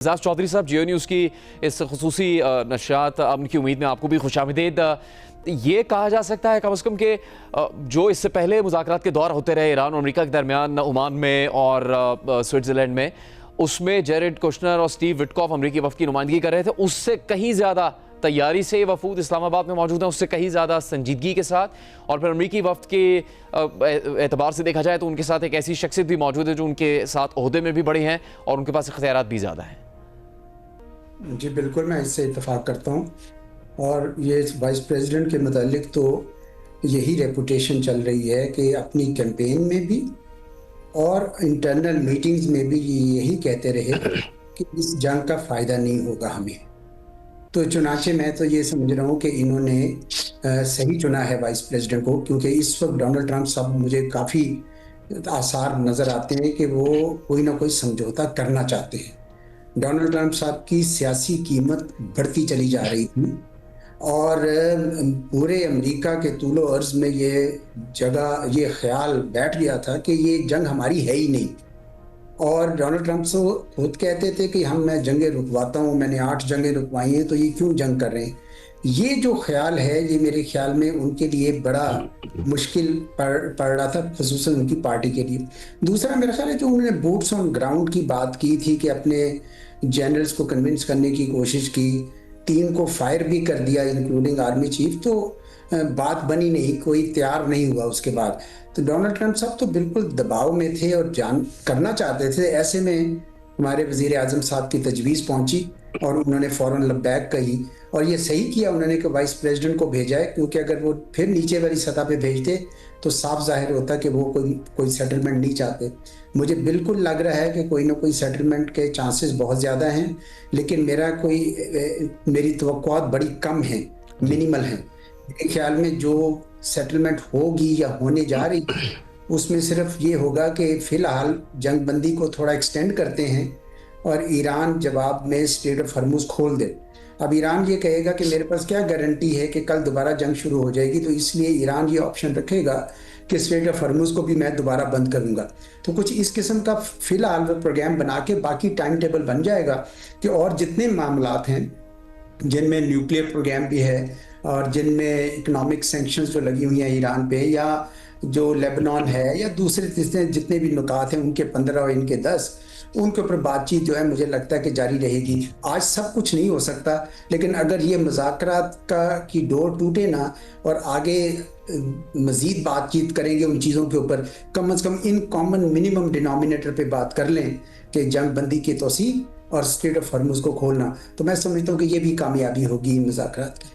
एजाज चौधरी साहब, जियो न्यूज़ की इस खुसूसी नशरियात उनकी उम्मीद में आपको भी खुशामदीद। ये कहा जा सकता है कम से कम कि जो इससे पहले मुज़ाकरात के दौर होते रहे ईरान और अमेरिका के दरमियान ओमान में और स्विट्ज़रलैंड में, उसमें जेरेड कुशनर और स्टीव विटकॉफ अमेरिकी वफ़द की नुमाइंदगी कर रहे थे। उससे कहीं ज़्यादा तैयारी से वफूद इस्लामाबाद में मौजूद हैं, उससे कहीं ज़्यादा संजीदगी के साथ। और फिर अमेरिकी वफ़द के एतबार से देखा जाए तो उनके साथ एक ऐसी शख्सियत भी मौजूद है जो उनके साथ ओहदे में भी बड़े हैं और उनके पास इख्तियारात भी ज़्यादा हैं। जी बिल्कुल, मैं इससे इत्तेफाक करता हूँ। और ये वाइस प्रेसिडेंट के मुतालिक तो यही रेपुटेशन चल रही है कि अपनी कैंपेन में भी और इंटरनल मीटिंग्स में भी ये यही कहते रहे कि इस जंग का फ़ायदा नहीं होगा हमें। तो चुनाचे मैं तो ये समझ रहा हूँ कि इन्होंने सही चुना है वाइस प्रेसिडेंट को, क्योंकि इस वक्त डोनाल्ड ट्रंप साहब मुझे काफ़ी आसार नज़र आते हैं कि वो कोई ना कोई समझौता करना चाहते हैं। डोनाल्ड ट्रंप साहब की सियासी कीमत बढ़ती चली जा रही थी और पूरे अमेरिका के तूलो अर्ज़ में ये ख्याल बैठ गया था कि ये जंग हमारी है ही नहीं। और डोनाल्ड ट्रंप से खुद कहते थे कि मैं जंगें रुकवाता हूँ, मैंने 8 जंगें रुकवाई हैं, तो ये क्यों जंग कर रहे हैं। ये जो ख्याल है, ये मेरे ख्याल में उनके लिए बड़ा मुश्किल पड़ रहा था, ख़ुसूसन उनकी पार्टी के लिए। दूसरा मेरा ख्याल है जो उन्होंने बूट्स ऑन ग्राउंड की बात की थी कि अपने जनरल्स को कन्विंस करने की कोशिश की, 3 को फायर भी कर दिया इंक्लूडिंग आर्मी चीफ, तो बात बनी नहीं, कोई तैयार नहीं हुआ उसके बाद। तो डोनाल्ड ट्रंप साहब तो बिल्कुल दबाव में थे और जान करना चाहते थे। ऐसे में हमारे वज़ीर आज़म साहब की तजवीज़ पहुंची और उन्होंने फ़ौरन लब्बैक कही और ये सही किया उन्होंने कि वाइस प्रेसिडेंट को भेजा है, क्योंकि अगर वो फिर नीचे वाली सतह पे भेजते तो साफ जाहिर होता कि वो कोई सेटलमेंट नहीं चाहते। मुझे बिल्कुल लग रहा है कि कोई ना कोई सेटलमेंट के चांसेस बहुत ज़्यादा हैं, लेकिन मेरी तवक्कुआत बड़ी कम हैं, मिनिमल हैं। मेरे ख्याल में जो सेटलमेंट होगी या होने जा रही है उसमें सिर्फ ये होगा कि फ़िलहाल जंग बंदी को थोड़ा एक्सटेंड करते हैं और ईरान जवाब में स्ट्रेट ऑफ हॉर्मुज़ खोल दे। अब ईरान ये कहेगा कि मेरे पास क्या गारंटी है कि कल दोबारा जंग शुरू हो जाएगी, तो इसलिए ईरान ये ऑप्शन रखेगा कि स्ट्रेट ऑफ हॉर्मुज़ को भी मैं दोबारा बंद करूँगा। तो कुछ इस किस्म का फ़िलहाल वो प्रोग्राम बना के बाकी टाइम टेबल बन जाएगा कि और जितने मामलात हैं जिनमें न्यूक्लियर प्रोग्राम भी है और जिनमें इकोनॉमिक सैंक्शंस जो लगी हुई हैं ईरान पे, या जो लेबनान है, या दूसरे तीसरे जितने भी नुकात हैं उनके 15 और इनके 10, उनके ऊपर बातचीत जो है मुझे लगता है कि जारी रहेगी। आज सब कुछ नहीं हो सकता, लेकिन अगर ये मुज़ाकरात की डोर टूटे ना और आगे मज़ीद बातचीत करेंगे उन चीज़ों के ऊपर, कम से कम इन कॉमन मिनिमम डिनोमिनेटर पे बात कर लें कि जंग बंदी की तोसी और स्ट्रेट ऑफ हॉर्मुज़ को खोलना, तो मैं समझता हूँ कि ये भी कामयाबी होगी इन मुज़ाकरात की।